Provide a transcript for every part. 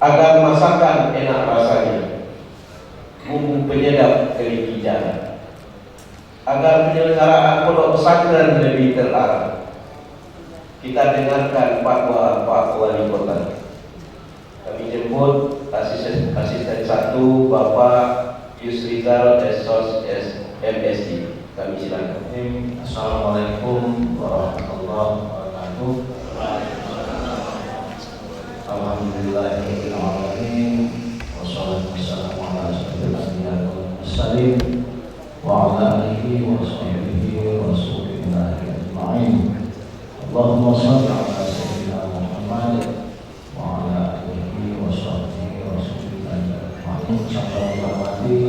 agar masakan enak rasanya, bumbu penyedap kelikijan, agar penyelenggaraan pondok pesantren lebih terarah. Kita dengarkan fatwa Pak Wali Kota. Kami jemput asisten 1 Bapak Yusrizal Esos MSD. Kami silakan. Assalamualaikum warahmatullahi wabarakatuh. Alhamdulillahirabbil alamin. Wassalatu wassalamu ala asyrofil anbiya'i wal mursalin wa ala alihi wa sahbihi wa rasulillahi ajma'in. Allahumma shalli ala sayyidina Muhammad wa ala alihi wa sahbihi wa rasulillahi ajma'in. Sampai hormati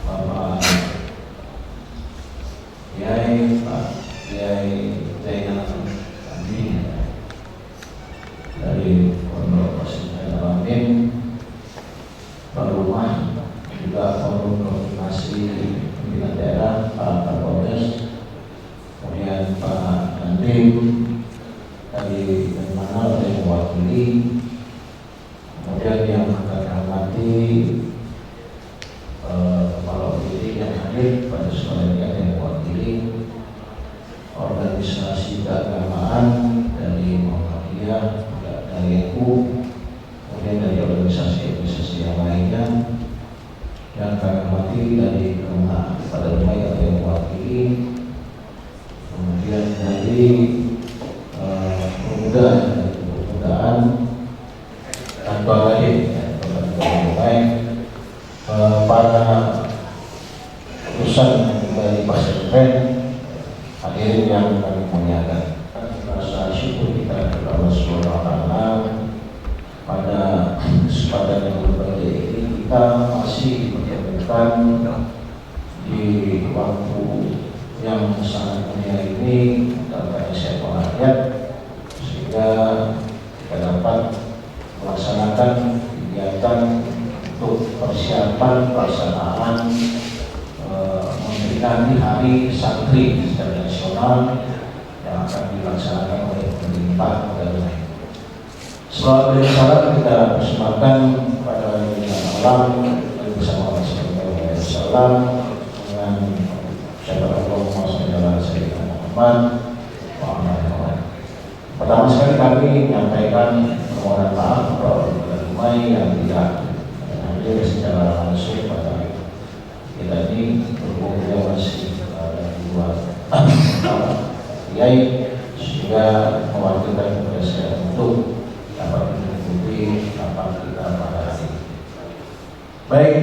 Bapak Kiai Pak Kiai Zainal Abidin dari Pondok Pesantren Al-Amin, Pak Rumah, juga Forum Koordinasi Pimpinan Daerah Pak Kapolres, kemudian Pak Dandim dari mana yang mewakili, kemudian yang akan hormati kepala OPD yang hadir pada sore yang mewakili organisasi keagamaan dari Muhammadiyah, dari NU, kemudian dari organisasi yang lainnya, yang kami hormati dari rumah pada rumah yang mewakili, kemudian dari pemudaan tanpa lain, para utusan dari pesantren hadirin yang kami muliakan. Rasa syukur kita kepada Allah Subhanahu wa taala pada kesempatan yang berbahagia ini kita masih dipertemukan di waktu yang sangat mulia ini dalam siapa rakyat, sehingga kita dapat melaksanakan kegiatan untuk persiapan pelaksanaan memperingati Hari Santri secara nasional yang akan dilaksanakan oleh pemerintah negara. Setelah bersalat kita persembahkan pada malam bersama Rasulullah dengan syafaat Allahumma shalli ala sayyidina Muhammad wa ala alihi. Pertama sekali kami menyampaikan permohonan maaf kepada Umay yang tidak hadir secara langsung pada kita ini, berhubung dia masih ada di luar Kiai, sehingga mewakilkan kepada saya untuk dapat mengikuti apa kita pada hari ini. Baik,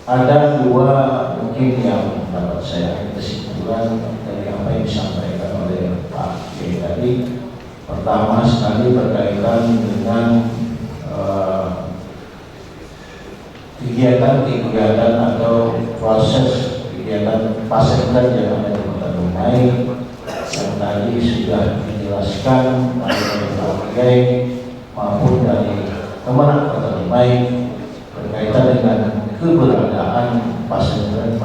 ada dua mungkin yang dapat saya kesimpulan dari apa yang disampaikan oleh Pak Kiai tadi. Pertama sekali berkaitan dengan kegiatan atau proses kegiatan pesantren yang ada di Kota Dumai yang tadi sudah dijelaskan oleh Pak Kiai maupun dari Kemenak Kota Dumai berkaitan dengan keberadaan pesantren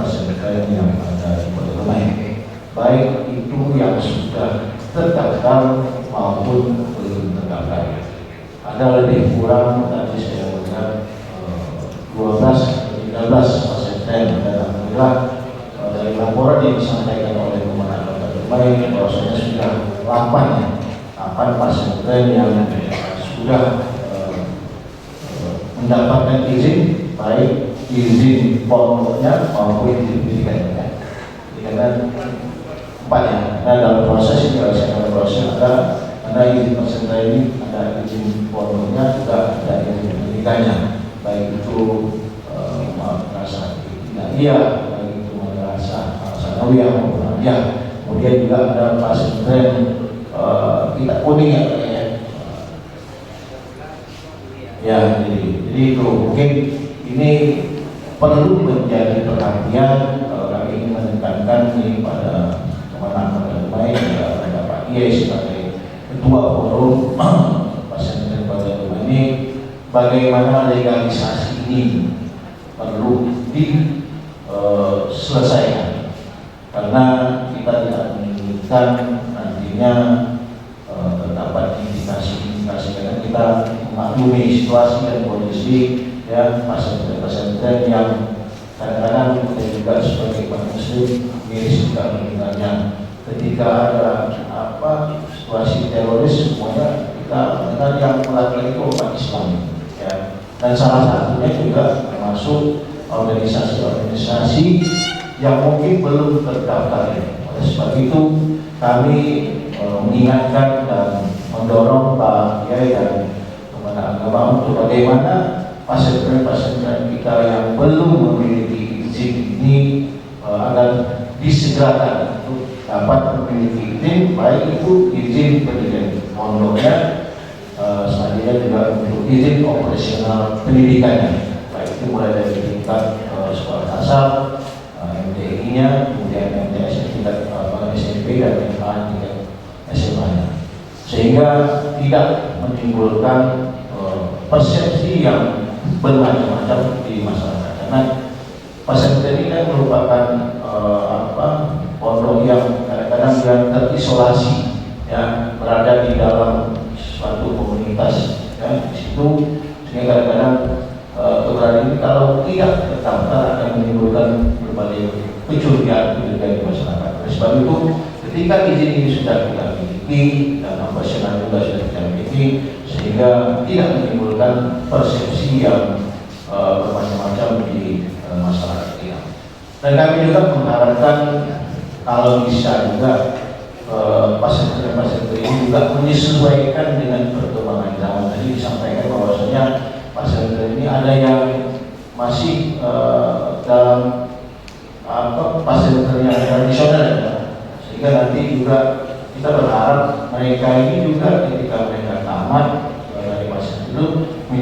yang ada di Kota Dumai, baik itu yang sudah terdaftar maupun belum terdaftar. Ada lebih kurang tadi saya dengar 12-13 pesantren, dan alhamdulillah dari laporan yang disampaikan oleh Kemenak Kota Dumai bahwasanya sudah 8 pesantren yang sudah mendapatkan izin, baik izin pondoknya maupun izin pendidikannya. Karena 4 ya, karena dalam proses ini dalam proses ada izin pesantren ini, ada izin pondoknya, juga ada izin pendidikannya, baik itu madrasah ibtidaiyah, baik itu madrasah sanawiyah maupun aliyah. Kemudian juga ada pesantren kitab kuning ya, jadi itu mungkin ini perlu menjadi perhatian kalau kami ingin menekankan ini pada Kemenak Kota Dumai, pada Pak Kiai sebagai ketua forum pesantren Kota Dumai ini, bagaimana legalisasi ini perlu diselesaikan, karena kita tidak menginginkan nantinya terdapat indikasi-indikasi, karena kita memaklumi situasi dan kondisi ya pasien-pasien yang kadang-kadang kita juga sebagai umat muslim miris juga mendengarnya ketika ada situasi teroris, semuanya kita mendengar yang melakukan itu umat Islam ya. Dan salah satunya juga termasuk organisasi-organisasi yang mungkin belum terdaftar. Oleh sebab itu kami mengingatkan dan mendorong Pak Kiai dan kepada agama untuk bagaimana pasien-pasien kita yang belum memiliki izin ini agar disegerakan untuk dapat memiliki izin, baik itu izin pendirian pondoknya, selanjutnya juga untuk izin operasional pendidikannya, baik itu mulai dari tingkat sekolah dasar, MTI-nya, kemudian MTS tingkat SMP dan tingkat SMA-nya, sehingga tidak menimbulkan persepsi yang bermacam-macam di masyarakat. Karena pesantren ini kan merupakan pondok yang kadang-kadang yang terisolasi, ya, berada di dalam suatu komunitas, ya, di situ, sehingga kadang-kadang keberadaan ini kalau tidak terdaftar akan menimbulkan berbagai kecurigaan di masyarakat. Oleh sebab itu, ketika izin ini sudah kita miliki dan operasional juga sudah kita miliki, sehingga tidak menimbulkan persepsi yang bermacam-macam di masyarakat kita. Dan kami juga mengharapkan kalau bisa juga pasien-pasien ini juga menyesuaikan dengan perkembangan zaman. Tadi disampaikan bahwasanya pasien ini ada yang masih dalam pasien yang tradisional, sehingga nanti juga kita berharap mereka ini juga ketika mereka tamat dari pasien itu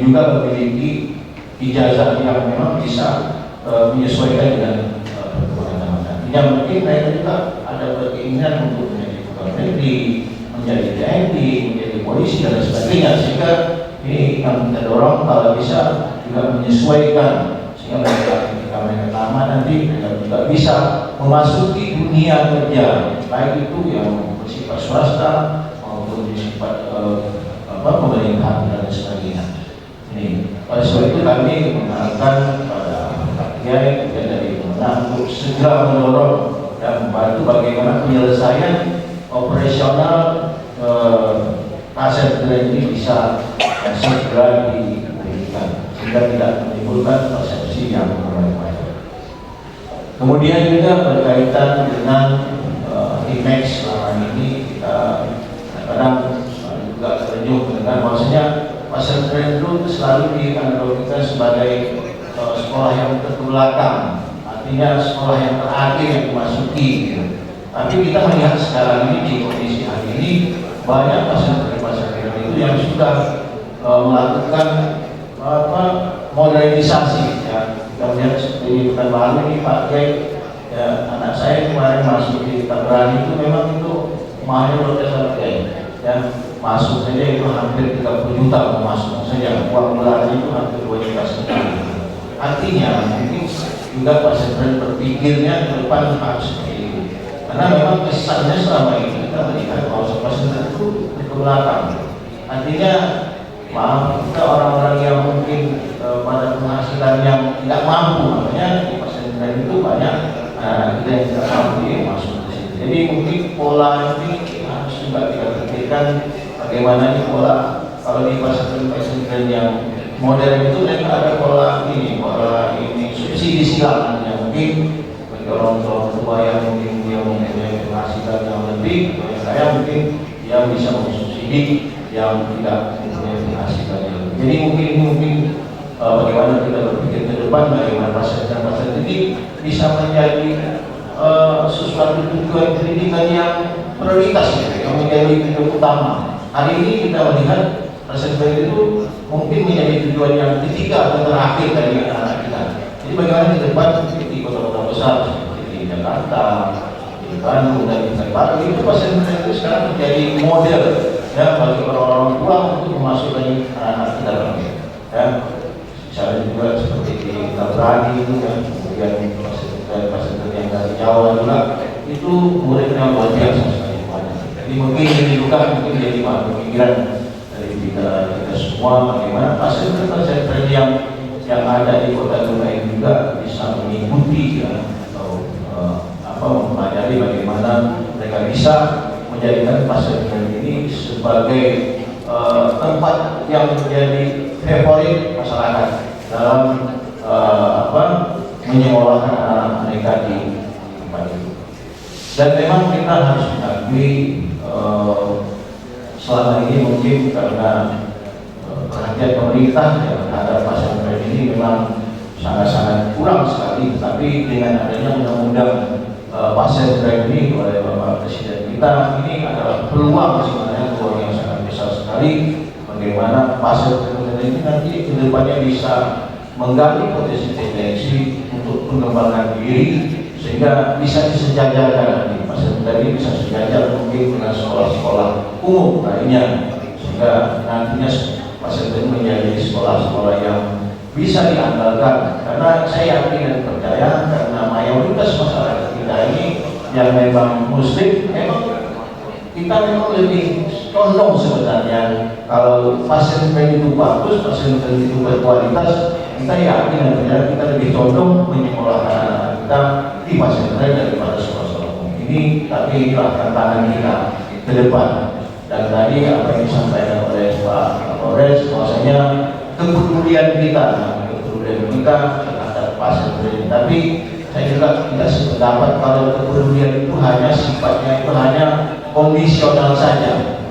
juga memiliki ijazah yang memang bisa menyesuaikan dengan perkembangan zaman. Artinya mungkin mereka juga ada keinginan untuk menjadi pegawai negeri, menjadi TNI, menjadi polisi dan sebagainya, sehingga ini yang kita dorong kalau bisa juga menyesuaikan, sehingga mereka ketika mereka tamat nanti mereka juga bisa memasuki dunia kerja, baik itu yang bersifat swasta maupun bersifat pemerintahan dan sebagainya. Ini oleh sebab itu kami mengharapkan pada Pak Kiai dan dari pemenang untuk segera mendorong dan membantu bagaimana penyelesaian operasional pasien ini bisa segera diberikan sehingga tidak menimbulkan persepsi yang berbeda. Kemudian juga berkaitan dengan image selama ini kita kadang juga terjun dengan bahwasanya pesantren itu selalu dianalogikan sebagai sekolah yang terbelakang, artinya sekolah yang terakhir yang dimasuki. Gitu. Tapi kita melihat sekarang ini di kondisi hari ini banyak pesantren itu yang sudah melakukan modernisasi. Ya. Kita melihat seperti Pekanbaru ini Pak Kiai, ya, anak saya kemarin masuk di Tabrani itu memang itu mahal luar biasa Kiai. Ya, masuk saja itu hampir 30 juta masuk saja, uang bulan itu hampir 2 juta sekali. Artinya mungkin juga pesantren berpikirnya ke depan harus seperti itu, karena memang kesannya selama ini kita melihat bahwa pesantren itu ke belakang. Artinya maaf, kita orang-orang yang mungkin pada penghasilan yang tidak mampu, makanya di pesantren itu banyak kita yang tidak mampu yang masuk di sini. Jadi mungkin pola ini harus juga kita pikirkan bagaimana ini pola. Kalau di pesantren yang modern itu mereka ada pola ini subsidi silang yang mungkin bagi orang tua yang mungkin dia mempunyai penghasilan yang lebih, saya mungkin dia bisa mensubsidi yang tidak mempunyai penghasilan yang lebih. Jadi mungkin bagaimana kita berpikir ke depan, bagaimana pasien ini bisa menjadi sesuatu tujuan pendidikan yang prioritas, yang menjadi tujuan utama. Hari ini kita melihat pasien itu mungkin menjadi tujuan yang ketiga atau terakhir dari anak-anak kita. Jadi bagaimana ke depan di kota-kota besar seperti di Jakarta, di Bandung dan di Baru itu pasien itu sekarang menjadi model ya bagi orang-orang tua untuk memasukkan anak-anak kita dalam ya. Misalnya juga seperti di Tabrani itu kan, kemudian pasien yang dari Jawa juga itu muridnya luar biasa sekali. Jadi mungkin ini juga mungkin jadi pemikiran dari kita semua bagaimana pasien-pasien yang ada di Kota Dumai juga bisa mengikuti ya, atau mempelajari bagaimana mereka bisa menjadikan pasien ini sebagai tempat yang menjadi favorit masyarakat dalam menyekolahkan anak-anak mereka di tempat itu. Dan memang kita harus mengakui selama ini mungkin karena perhatian pemerintah ya, terhadap pasien ini memang sangat-sangat kurang sekali. Tetapi dengan adanya undang-undang pasien ini oleh Bapak Presiden kita, ini adalah peluang sebenarnya, peluang yang sangat besar sekali bagaimana pasien ini nanti kedepannya bisa menggali potensi untuk pengembangan diri sehingga bisa disejajarkan nanti pasien ini bisa sejajar mungkin dengan sekolah-sekolah umum lainnya, sehingga nantinya pasien ini menjadi sekolah-sekolah yang bisa diandalkan. Karena saya yakin dan percaya karena mayoritas masyarakat kita ini yang memang muslim, memang kita memang lebih condong sebenarnya kalau pasien itu bagus, pasien itu berkualitas, kita yakin dan percaya kita lebih condong menyekolahkan anak kita di pasien daripada sekolah-sekolah umum ini. Tapi inilah tantangan kita ke depan. Dan tadi apa yang disampaikan oleh Pak Kapolres, bahwasanya kepedulian kita terhadap pasien ini. Tapi saya juga tidak sependapat kalau kepedulian itu hanya sifatnya itu hanya kondisional saja.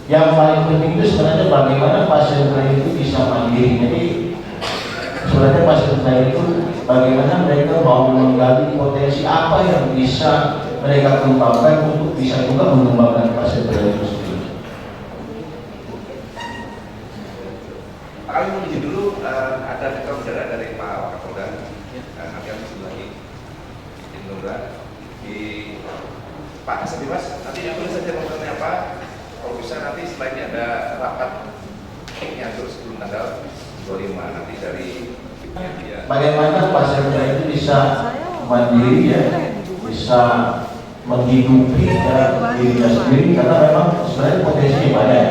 Yang paling penting itu sebenarnya bagaimana pasien itu bisa mandiri. Jadi sebenarnya pasien itu bagaimana mereka mau menggali potensi apa yang bisa mereka kembangkan untuk bisa juga mengembangkan pasien itu sendiri. Kami menuju dulu ada rekam jarak dari Pak Kapolda. Nanti kami sebut lagi di Pak Kasih Mas. Nanti yang boleh saja momennya apa? Kalau bisa nanti selain ada rapat yang terus sebelum tanggal 25 nanti dari media. Bagaimana pasien itu bisa mandiri ya, bisa menghidupi ya, dirinya sendiri karena memang sebenarnya potensinya banyak.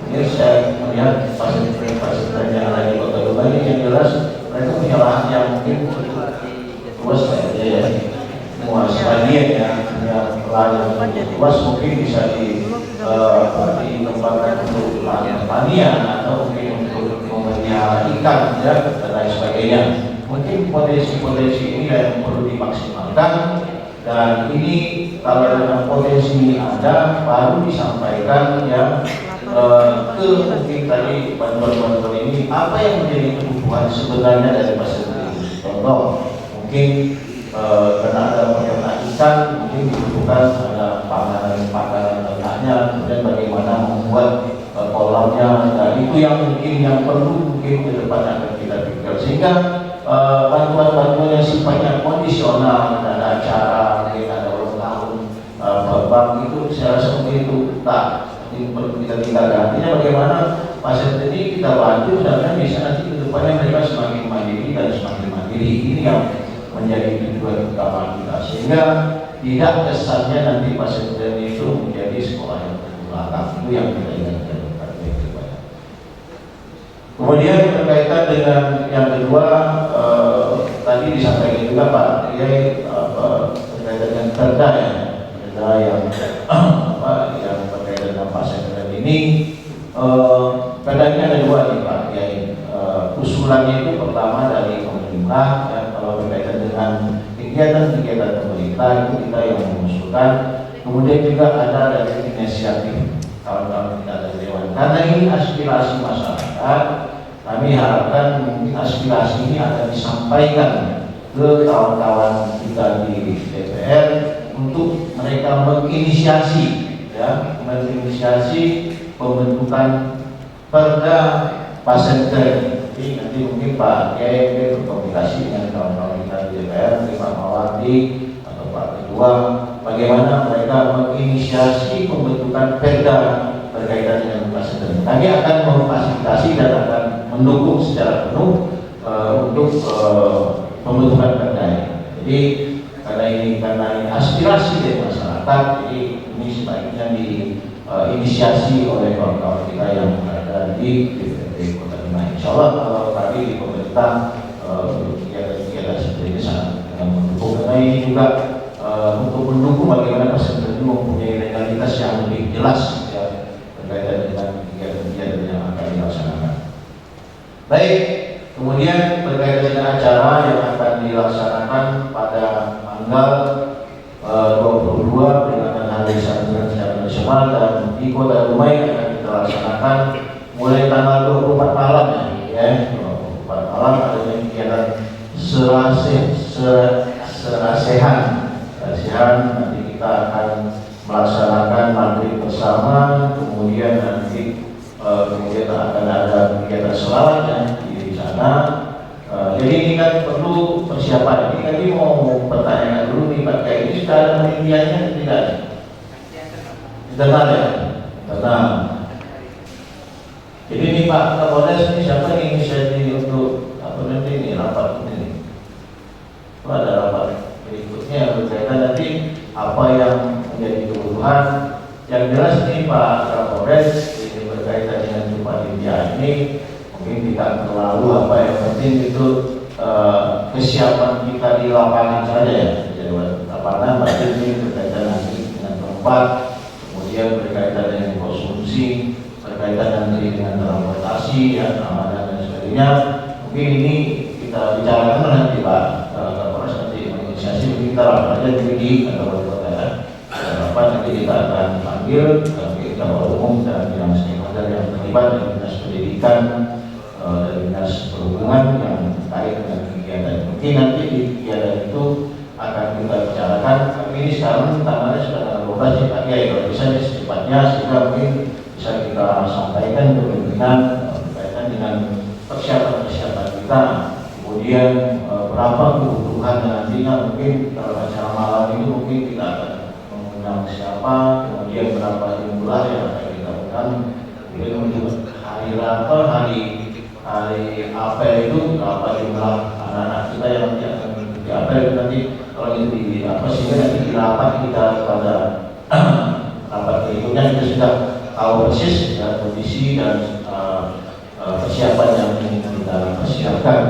Ini saya melihat pasien-pasien yang ada di Kota Dumai yang jelas mereka punya lahan yang mungkin luas ya, luas bagian ya, punya lahan yang luas mungkin bisa dikembangkan untuk lahan pertanian atau mungkin untuk memelihara ikan ya, dan lain sebagainya. Mungkin potensi-potensi ini yang perlu dimaksimalkan. Dan ini kalau dengan potensi ini ada baru disampaikan yang ke mungkin tadi bantuan-bantuan ini apa yang menjadi kebutuhan sebenarnya dari pasien ini. Contoh mungkin karena ada peternak ikan mungkin dibutuhkan ada panganan ternaknya, kemudian bagaimana membuat kolamnya, dan itu yang mungkin yang perlu mungkin ke depan akan kita pikirkan. Sehingga bantuan-bantuan yang sifatnya kondisional, ada acara, mungkin ada ulang tahun bank itu, saya rasa mungkin itu tak perlu kita tinggalkan. Artinya bagaimana pasien ini kita bantu dan bisa nanti ke depannya mereka semakin mandiri dan semakin mandiri. Ini yang menjadi tujuan utama kita, sehingga tidak kesannya nanti pasien itu menjadi sekolah yang terbelakang. Itu yang kita inginkan. Kemudian berkaitan dengan yang kedua, tadi disampaikan juga Pak Kiai berkaitan dengan perda yang yang berkaitan dengan pasien ini. Perdanya ada dua nih Pak Kiai. Usulannya itu pertama dari pemerintah, ya, kalau berkaitan dengan kegiatan-kegiatan pemerintah itu kita yang mengusulkan. Kemudian juga ada dari inisiatif kawan-kawan kita dari Dewan. Karena ini aspirasi masyarakat, kami harapkan mungkin aspirasi ini akan disampaikan ke kawan-kawan kita di DPR untuk mereka menginisiasi, ya, menginisiasi pembentukan perda pasien care. Jadi nanti mungkin Pak Kiai berkomunikasi dengan kawan-kawan kita di DPR, Pak Mawati atau Pak Ketua, bagaimana mereka menginisiasi pembentukan perda berkaitan dengan pasien care. Kami akan memfasilitasi dan akan mendukung secara penuh untuk pembentukan perda ini. Jadi karena ini aspirasi dari masyarakat, jadi ini sebaiknya diinisiasi oleh kawan-kawan kita yang berada di di DPRD Kota Dumai. Insya Allah kami di pemerintah kegiatan seperti ini sangat mendukung. Karena ini juga untuk mendukung bagaimana pasien ini mempunyai legalitas yang lebih jelas ya, berkaitan dengan kegiatan-kegiatan yang akan dilaksanakan. Baik, kemudian berkaitan dengan acara yang akan dilaksanakan pada tanggal 22 peringatan Hari Santri secara nasional dan di Kota Dumai akan kita laksanakan mulai tanggal 24 malam ya, 24 malam adanya kegiatan serasehan. Nanti kita akan melaksanakan maghrib bersama, kemudian nanti akan ada kegiatan selawatnya di sana. Jadi ini kan perlu persiapan. Ini tadi mau pertanyaan dulu nih Pak, kayak ini sudah ada penelitiannya tidak? Internal ya? Internal. Jadi ini Pak Kapolres ini siapa nih inisiatif untuk apa nanti ini rapat ini? Itu ada rapat berikutnya berkaitan nanti apa yang menjadi kebutuhan. Yang jelas nih Pak Kapolres ini berkaitan dengan Jumat India ini mungkin tidak terlalu apa yang penting itu kesiapan kita di lapangan saja ya. Jadi lapangan berarti ini berkaitan nanti dengan tempat, kemudian berkaitan dengan konsumsi, berkaitan nanti dengan transportasi ya, keamanan dan sebagainya. Mungkin ini kita bicarakan nanti Pak Kapolres nanti menginisiasi kita lakukan aja di kantor kota ya. Apa nanti kita akan panggil kita umum dan yang stakeholder yang terlibat dari dinas pendidikan, dari dinas perhubungan yang terkait dengan kegiatan. Mungkin nanti di kegiatan itu akan kita bicarakan. Tapi ini sekarang tanggalnya sudah tanggal 12 ya Pak ya. Kalau bisa secepatnya sehingga mungkin bisa kita sampaikan ke pimpinan berkaitan dengan persiapan kita. Kemudian berapa kebutuhan nantinya, mungkin kalau acara malam itu mungkin kita akan mengundang siapa, kemudian berapa jumlah yang akan kita undang, kemudian untuk hari apel itu berapa jumlah anak-anak kita yang nanti akan mengikuti apel itu nanti kalau itu di apa sehingga nanti di rapat kita pada rapat berikutnya kita sudah tahu persis ya, kondisi dan persiapan yang ingin kita persiapkan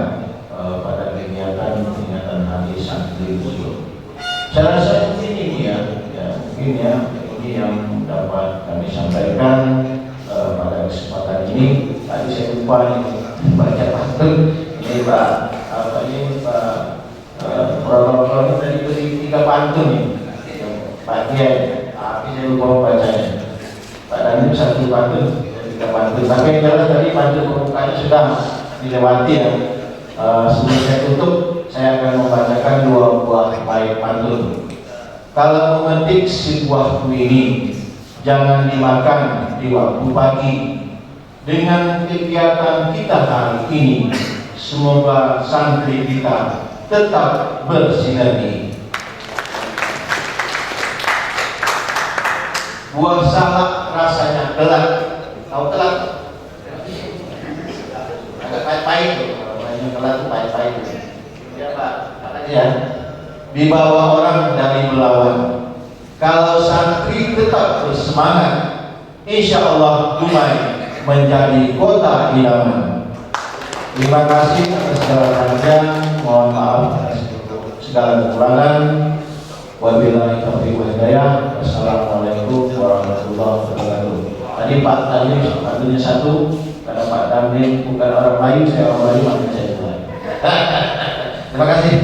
pada kegiatan Hari Santri tersebut. Saya rasa mungkin ini mungkin ini yang dapat kami sampaikan pada kesempatan ini. Tadi saya lupa baca pantun ini Pak protokol tadi beri 3 pantun nih Pak Kiai, tapi saya lupa membacanya. Pak Dandim 1 pantun, 3 pantun. Tapi yang jelas tadi pantun pembukanya sudah dilewati ya. Sebelum saya tutup, saya akan membacakan 2 buah bait pantun. Kalau memetik sebuah kuini, jangan dimakan di waktu pagi. Dengan kegiatan kita hari ini, semoga santri kita tetap bersinergi. Buah salak rasanya telat, tahu telat? Agak pahit-pahit tuh, namanya telat tuh pahit-pahit. Ya Pak, katanya ya, dibawa orang dari melawan. Kalau santri tetap bersemangat, insya Allah Dumai menjadi kota idaman. Terima kasih atas segala perhatian. Mohon maaf atas segala kekurangan. Wabillahi taufiq wal hidayah. Wassalamualaikum warahmatullahi wabarakatuh. Tadi Pak pantunnya 1 karena Pak Damrin bukan orang lain, saya orang lain maka saya mulai. Terima kasih.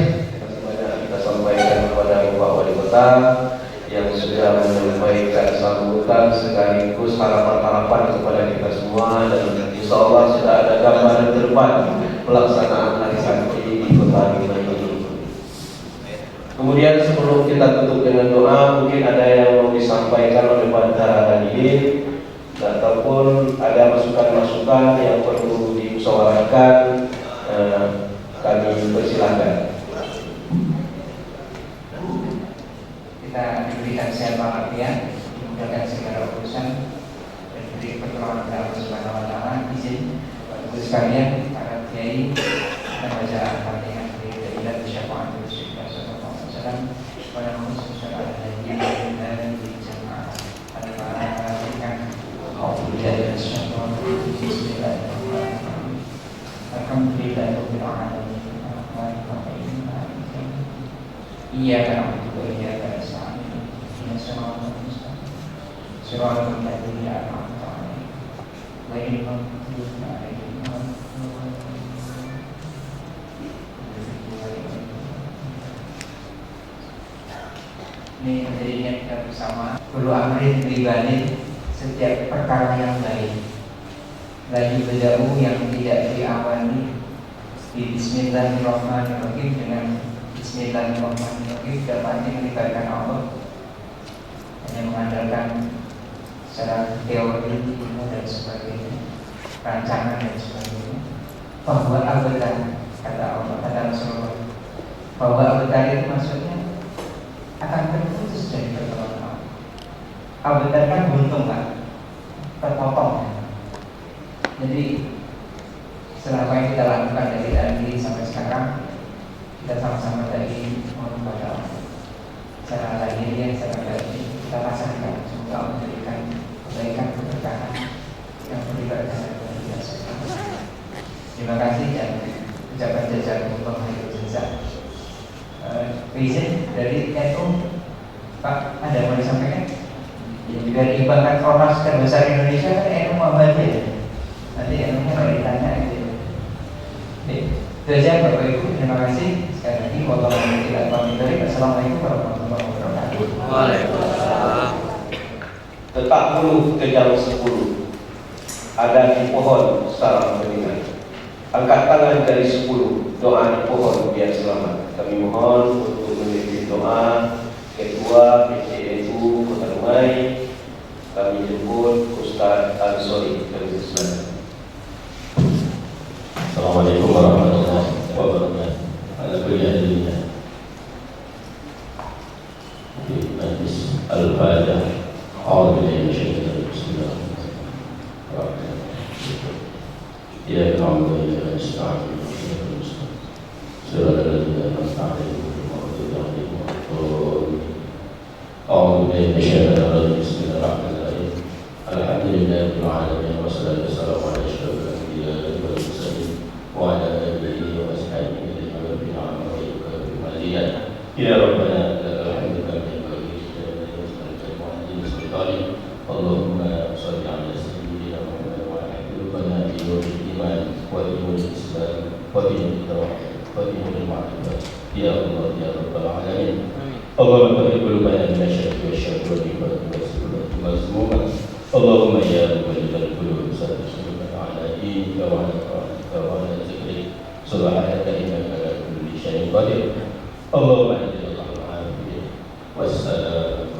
Kita sampaikan kepada Bapak Wali Kota yang sudah menyampaikan sambutan sekaligus harapan-harapan kepada kita semua, dan insya Allah sudah ada gambaran ke depan pelaksanaan Hari Santri di Kota Dumai ini. Kemudian sebelum kita tutup dengan doa, mungkin ada yang mau disampaikan oleh para hadirin ataupun ada masukan-masukan yang perlu dimusyawarahkan, kami persilahkan. Kita diberikan sehat walafiat, dimudahkan segala urusan, dan diberi pertolongan dari Allah Subhanahu wa Ta'ala. Izin Bapak Ibu sekalian, para kiai, kita baca Al-Fatihah dari Dailat Syafaat Rasulullah sallallahu alaihi wasallam. Wa khususnya ala nabi dan di jamaah Al-Fatihah. Alhamdulillah. Alhamdulillahirabbil alamin. Iyyaka na'budu wa iyyaka nasta'in. Ihdinas siratal mustaqim. Siratal ladzina an'amta 'alaihim ghairil maghdubi 'alaihim waladdallin. Ini menjadinya kita bersama perlu amrin pribadi setiap perkara yang baik. Lagi beda'u yang tidak diawali di Bismillahirrahmanirrahim dengan Bismillahirrahmanirrahim dapat melibatkan Allah, hanya mengandalkan secara teori dan sebagainya, rancangan dan sebagainya. Bahwa abadan, kata Allah, kata Rasulullah, bahwa abadan itu maksudnya akan terputus dari pertolongan Allah. Abadan kan buntung kan, terpotong. Jadi selama yang kita lakukan dari tadi sampai sekarang, kita sama-sama tadi mohon kepada Allah secara lahiriah, secara batin kita pasangkan, semoga Allah memberikan kebaikan, keberkahan yang melibatkan luar biasa. Terima kasih dan ucapan jazakumullah khairan jazaa. Izin dari NU, Pak, ada yang mau disampaikan? Biar diimbangkan Ormas terbesar Indonesia kan NU Muhammadiyah. Nanti NU-nya kalau ditanya gitu. Itu aja Bapak Ibu, terima kasih sekali lagi. Wassalamualaikum warahmatullahi wabarakatuh. Waalaikumsalam. Tetap dulu ke jam 10. Ada di pohon salam pengingat. Angkat tangan dari 10. Doa di pohon biar selamat. Kami mohon untuk memimpin doa Ketua PCNU Kota Dumai. Kami jemput Ustaz Ansori dari Islam. Assalamualaikum warahmatullahi wabarakatuh. Ala kulli hadirinya di majlis Al-Fatiha. A'udzu billahi minasyaitonir rajim. Ya na'budu wa iyyaka nasta'in. Siratal ladzina an'amta 'alaihim ghairil maghdubi 'alaihim waladdallin. A'udzu billahi minasyaitonir rajim. Bismillahirrahmanirrahim. Alhamdulillahirabbil alamin wassalatu wassalamu ala asyrofil anbiya'i wal mursalin wa ala alihi wa ashabihi wa man tabi'ahum bi ihsan. Ya Rabbana lakal hamdu kama yanbaghi li jalali wajhika wa li sultanik. Allahumma shalli ala sayyidina Muhammad wa ala qulubana bi nuril iman wa bi nuril islam wa bi nuril tauhid wa bi nuril ma'rifah. Ya Allah ya rabbal alamin. Allahumma tahhir qulubana min asy-syirki wasy-syirki wal nifaqi was-sulati wal-mazmumat. Allahumma ya muqallibal qulub sabbit qulubana ala dinika wa ala ta'atika wa ala zikrik. Subhanaka innaka ala kulli syai'in qadir. Allahumma inna al-'afiyah was-salam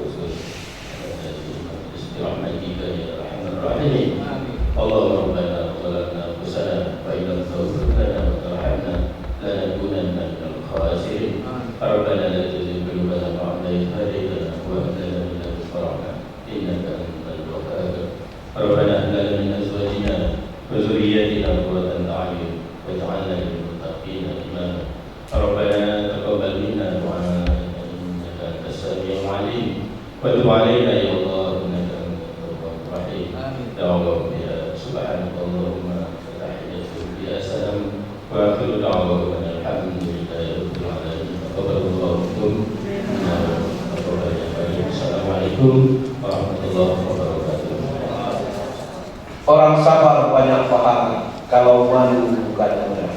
birahmatika ya arhamar rahimin. Allahumma rabbana zalamna anfusana wa in lam taghfir lana wa tarhamna lanakunanna minal khasirin. Rabbana la tuzigh qulubana ba'da idh hadaytana wa hab lana min ladunka rahmah innaka antal wahhab. Rabbana hab lana min azwajina wa dhurriyyatina qurrata a'yun waj'alna lil muttaqina imama. Rabbana taqabbal minna du'a innaka antas samiul 'alim wa tub 'alaina ya Allah innaka antat tawwabur rahim. Ya Allah ya subhanakallahumma wa tahiyyatuhum biha salam wa akhiru da'wana alhamdulillahi rabbil alamin. Assalamualaikum warahmatullahi wabarakatuh. Orang sabar banyak paham, kalau malu bukan mudah.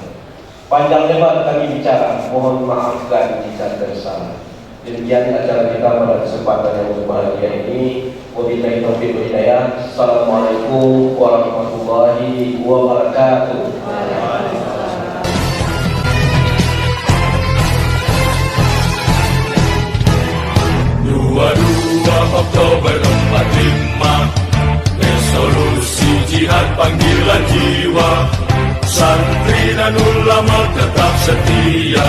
Panjang lebar kami bicara, mohon maafkan jika tersalah. Demikian acara kita pada kesempatan yang berbahagia ini. Wabillahi taufiq wal hidayah. Assalamualaikum warahmatullahi wabarakatuh. Oktober 45, resolusi jihad panggilan jiwa, santri dan ulama tetap setia.